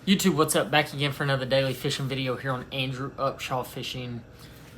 YouTube, what's up? Back again for another daily fishing video here on Andrew Upshaw Fishing.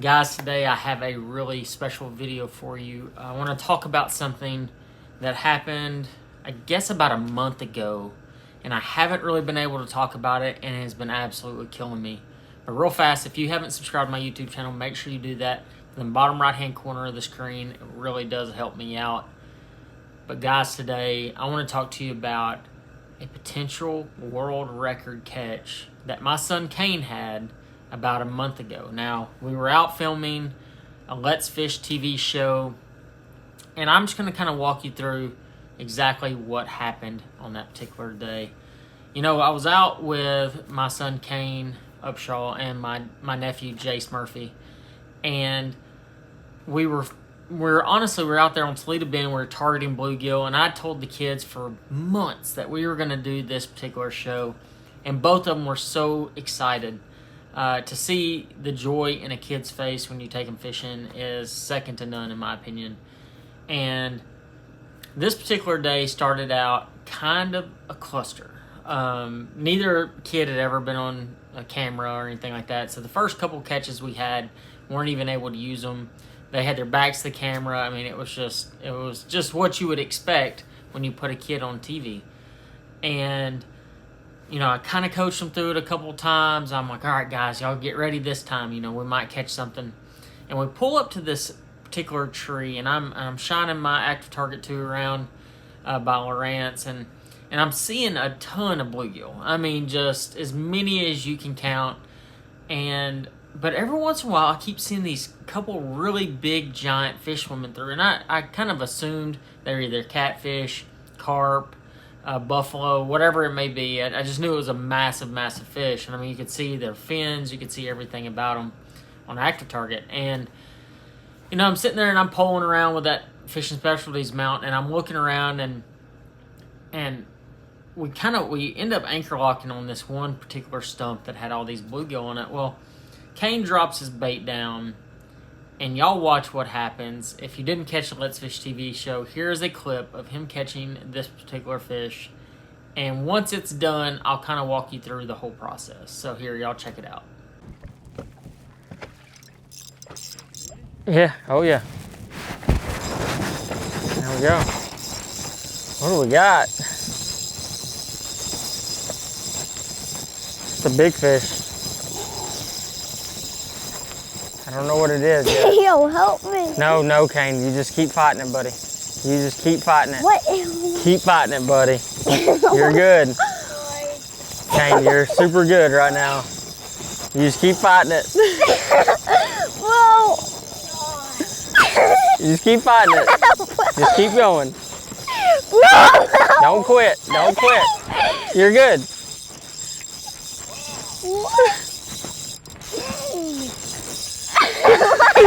Guys, today I have a really special video for you. I want to talk about something that happened, I guess, about a month ago, and I haven't really been able to talk about it, and it has been absolutely killing me. But real fast, if you haven't subscribed to my YouTube channel, make sure you do that. In the bottom right-hand corner of the screen, it really does help me out. But guys, today I want to talk to you about a potential world record catch that my son Kane had about a month ago. Now, we were out filming a Let's Fish TV show, and I'm just going to kind of walk you through exactly what happened on that particular day. You know, I was out with my son Kane Upshaw and my nephew Jace Murphy, and we're out there on Toledo Bend. We're targeting bluegill, and I told the kids for months that we were going to do this particular show, and both of them were so excited. To see the joy in a kid's face when you take them fishing is second to none, in my opinion. And this particular day started out kind of a cluster. Neither kid had ever been on a camera or anything like that, so the first couple catches we had weren't even able to use them. They had their backs to the camera. I mean, it was just what you would expect when you put a kid on TV. And, you know, I kind of coached them through it a couple of times. I'm like, all right, guys, y'all get ready this time. You know, we might catch something. And we pull up to this particular tree, and I'm shining my Active Target 2 around by Lowrance, and I'm seeing a ton of bluegill. I mean, just as many as you can count. But every once in a while, I keep seeing these couple really big, giant fish swimming through. And I kind of assumed they're either catfish, carp, buffalo, whatever it may be. I just knew it was a massive, massive fish. And I mean, you could see their fins. You could see everything about them on Active Target. And, you know, I'm sitting there and I'm poling around with that Fishing Specialties mount. And I'm looking around and we end up anchor locking on this one particular stump that had all these bluegill on it. Well, Kane drops his bait down, and y'all watch what happens. If you didn't catch the Let's Fish TV show, here's a clip of him catching this particular fish. And once it's done, I'll kind of walk you through the whole process. So here, y'all check it out. Yeah, oh yeah. There we go. What do we got? It's a big fish. I don't know what it is yet. Yo, help me. No, Kane. You just keep fighting it, buddy. You just keep fighting it. What? Keep fighting it, buddy. You're good. Kane, you're super good right now. You just keep fighting it. Whoa. You just keep fighting it. Just keep going. No. Don't quit. Don't quit. You're good. What? Help!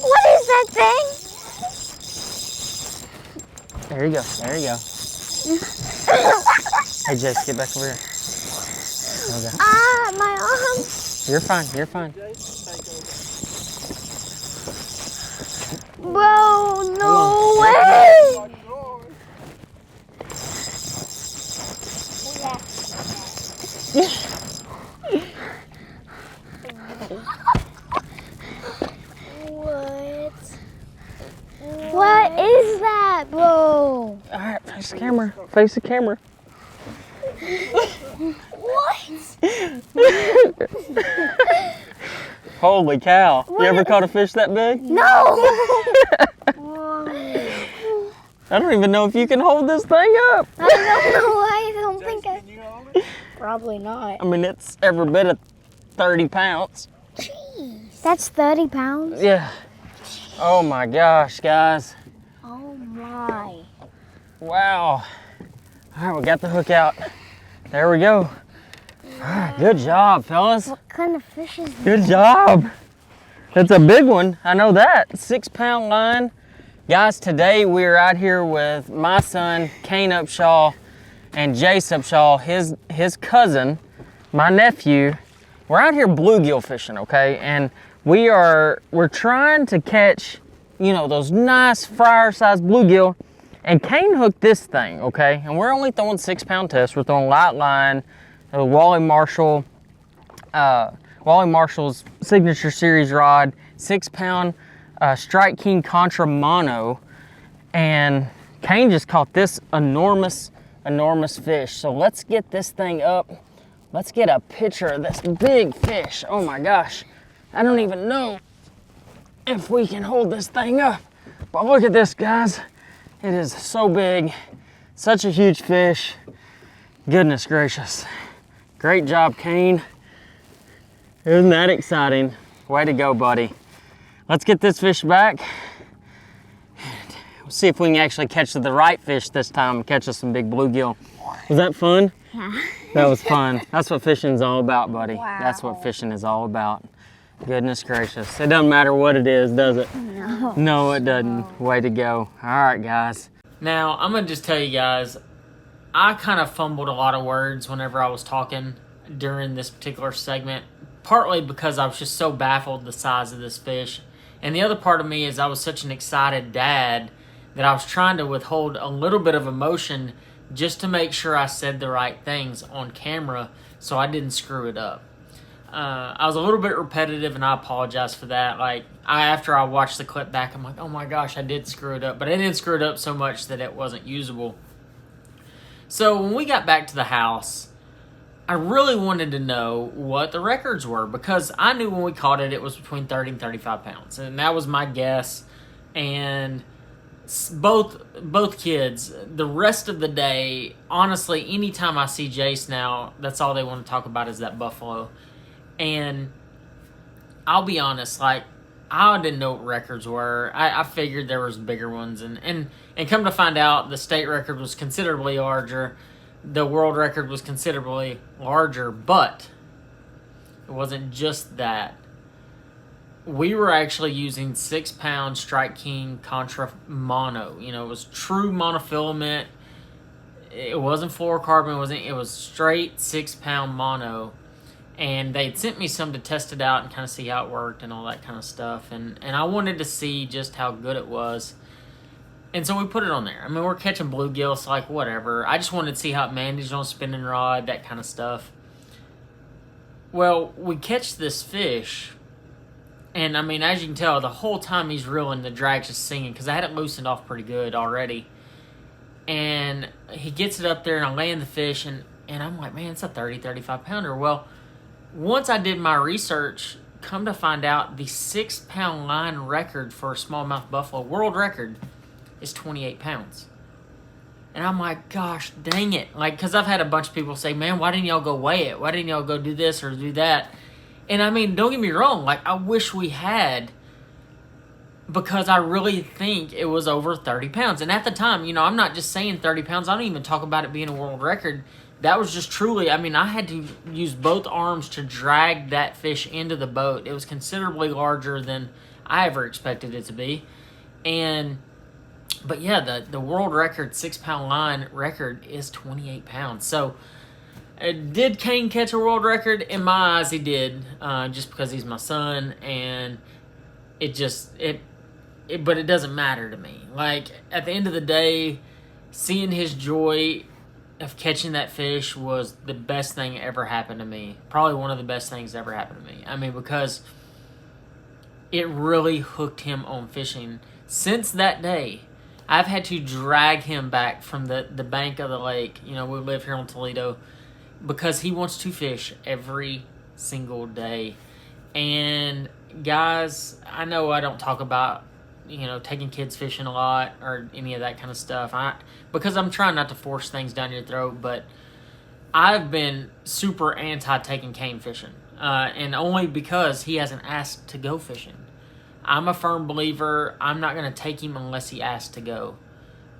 What is that thing? There you go. There you go. Hey, Jace, get back over here. Okay. Ah, my arm. You're fine. You're fine. Bro, no way! What is that, bro? All right, face the camera. Face the camera. What? Holy cow. You ever caught a fish that big? No! I don't even know if you can hold this thing up. I don't know. I don't think I... Probably not. I mean, it's every bit of 30 pounds. Jeez. That's 30 pounds? Yeah. Oh my gosh, guys. Oh my. Wow. All right, we got the hook out. There we go. All right, good job, fellas. What kind of fish is that? Good job. It's a big one. I know that. 6-pound line. Guys, today we're out here with my son, Kane Upshaw, and Jace Upshaw, his cousin, my nephew. We're out here bluegill fishing, okay? And we're trying to catch, you know, those nice fryer-sized bluegill. And Kane hooked this thing, okay? And we're only throwing 6-pound tests. We're throwing light line, Wally Marshall's Signature Series rod, 6-pound Strike King Contra Mono. And Kane just caught this enormous fish. So let's get this thing up. Let's get a picture of this big fish. Oh my gosh. I don't even know if we can hold this thing up. But look at this, guys. It is so big. Such a huge fish. Goodness gracious. Great job, Kane. Isn't that exciting? Way to go, buddy. Let's get this fish back. We'll see if we can actually catch the right fish this time and catch us some big bluegill. Was that fun? Yeah. That was fun. That's what fishing is all about, buddy. Wow. That's what fishing is all about. Goodness gracious. It doesn't matter what it is, does it? No. No, it doesn't. Way to go. All right, guys. Now, I'm going to just tell you guys, I kind of fumbled a lot of words whenever I was talking during this particular segment, partly because I was just so baffled the size of this fish. And the other part of me is I was such an excited dad that I was trying to withhold a little bit of emotion just to make sure I said the right things on camera so I didn't screw it up. I was a little bit repetitive, and I apologize for that. After I watched the clip back, I'm like, oh my gosh, I did screw it up. But I didn't screw it up so much that it wasn't usable. So when we got back to the house, I really wanted to know what the records were, because I knew when we caught it, it was between 30 and 35 pounds. And that was my guess. And both kids, the rest of the day, honestly, anytime I see Jace now, that's all they want to talk about is that buffalo. And I'll be honest, I didn't know what records were. I figured there was bigger ones, and come to find out, the state record was considerably larger. The world record was considerably larger, but it wasn't just that. We were actually using 6-pound Strike King Contra Mono. You know, it was true monofilament. It wasn't fluorocarbon. It was straight 6-pound mono. And they'd sent me some to test it out and kind of see how it worked and all that kind of stuff. And I wanted to see just how good it was. And so we put it on there. I mean, we're catching bluegill, so whatever. I just wanted to see how it managed on a spinning rod, that kind of stuff. Well, we catch this fish. And, I mean, as you can tell, the whole time he's reeling, the drag's just singing, because I had it loosened off pretty good already. And he gets it up there, and I land the fish, and I'm like, man, it's a 30, 35-pounder. Well, once I did my research, come to find out, the 6-pound line record for a smallmouth buffalo, world record, is 28 pounds. And I'm like, gosh, dang it. Because I've had a bunch of people say, man, why didn't y'all go weigh it? Why didn't y'all go do this or do that? And I mean, don't get me wrong, I wish we had, because I really think it was over 30 pounds. And at the time, I'm not just saying 30 pounds. I don't even talk about it being a world record. That was just truly, I mean, I had to use both arms to drag that fish into the boat. It was considerably larger than I ever expected it to be. But yeah, the world record, 6-pound line record is 28 pounds. So, did Kane catch a world record? In my eyes, he did, just because he's my son, and but it doesn't matter to me. At the end of the day, seeing his joy of catching that fish was the best thing ever happened to me. Probably one of the best things ever happened to me. I mean, because it really hooked him on fishing. Since that day, I've had to drag him back from the bank of the lake. We live here in Toledo, because he wants to fish every single day. And guys, I know I don't talk about taking kids fishing a lot or any of that kind of stuff, because I'm trying not to force things down your throat. But I've been super anti taking Kane fishing, and only because he hasn't asked to go fishing. I'm a firm believer I'm not going to take him unless he asks to go.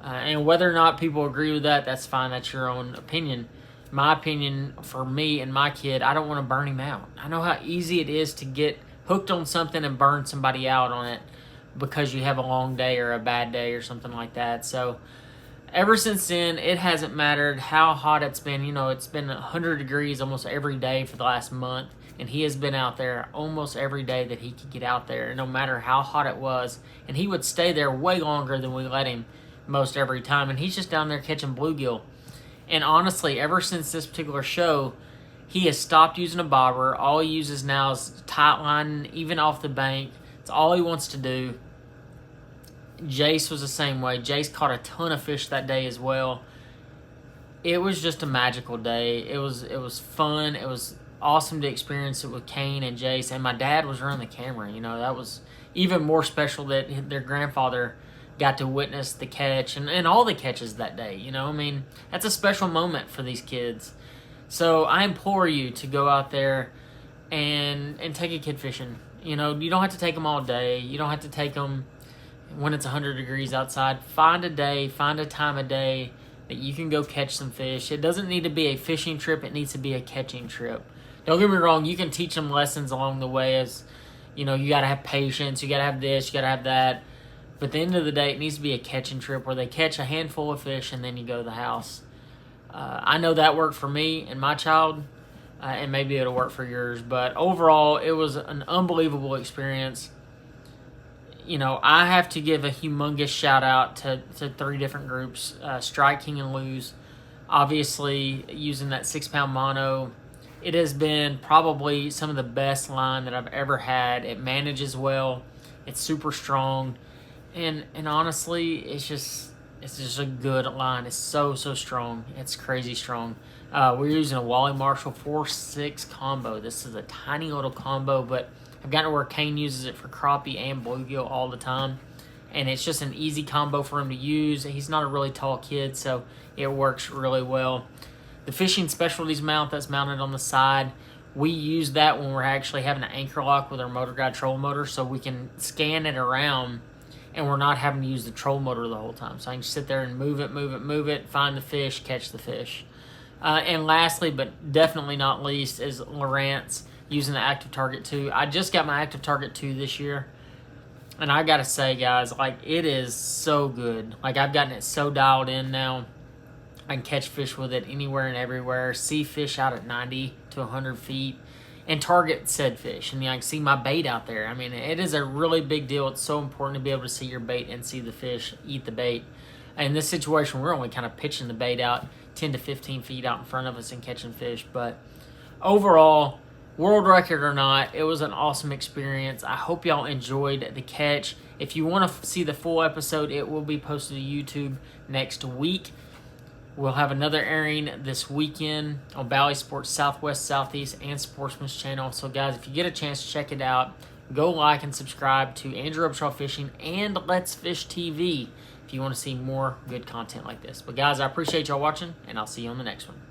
And whether or not people agree with that, that's fine. That's your own opinion. My opinion, for me and my kid, I don't want to burn him out. I know how easy it is to get hooked on something and burn somebody out on it because you have a long day or a bad day or something like that. So ever since then, it hasn't mattered how hot it's been. It's been 100 degrees almost every day for the last month, and he has been out there almost every day that he could get out there, no matter how hot it was. And he would stay there way longer than we let him, most every time, and he's just down there catching bluegill. And honestly, ever since this particular show, he has stopped using a bobber. All he uses now is tight line, even off the bank. It's all he wants to do. Jace was the same way. Jace caught a ton of fish that day as well. It was just a magical day. It was fun. It was awesome to experience it with Kane and Jace. And my dad was running the camera. You know, that was even more special that their grandfather got to witness the catch and all the catches that day. You know, I mean, that's a special moment for these kids. So I implore you to go out there and take a kid fishing. You know, you don't have to take them all day. You don't have to take them when it's 100 degrees outside. Find a day, find a time of day that you can go catch some fish. It doesn't need to be a fishing trip. It needs to be a catching trip. Don't get me wrong. You can teach them lessons along the way as, you know, you got to have patience. You got to have this. You got to have that. But at the end of the day, it needs to be a catching trip where they catch a handful of fish and then you go to the house. I know that worked for me and my child, and maybe it'll work for yours. But overall, it was an unbelievable experience. You know, I have to give a humongous shout out to 3 different groups, Strike King and Lose. Obviously, using that 6-pound mono, it has been probably some of the best line that I've ever had. It manages well. It's super strong. And honestly, it's just a good line. It's so strong. It's crazy strong. We're using a Wally Marshall 4-6 combo. This is a tiny little combo, but I've gotten to where Kane uses it for crappie and bluegill all the time. And it's just an easy combo for him to use. He's not a really tall kid, so it works really well. The Fishing Specialties mount that's mounted on the side, we use that when we're actually having an anchor lock with our Motor Guide trolling motor, so we can scan it around and we're not having to use the troll motor the whole time. So I can sit there and move it, find the fish, catch the fish. And lastly, but definitely not least, is Lowrance using the Active Target 2. I just got my Active Target 2 this year. And I got to say, guys, like, it is so good. Like, I've gotten it so dialed in now. I can catch fish with it anywhere and everywhere. See fish out at 90 to 100 feet. And target said fish. I mean, I can see my bait out there. I mean, it is a really big deal. It's so important to be able to see your bait and see the fish eat the bait. In this situation, we're only kind of pitching the bait out 10 to 15 feet out in front of us and catching fish. But overall, world record or not, it was an awesome experience. I hope y'all enjoyed the catch. If you want to see the full episode, it will be posted to YouTube next week. We'll have another airing this weekend on Bally Sports Southwest, Southeast, and Sportsman's Channel. So, guys, if you get a chance to check it out, go like and subscribe to Andrew Upshaw Fishing and Let's Fish TV if you want to see more good content like this. But, guys, I appreciate y'all watching, and I'll see you on the next one.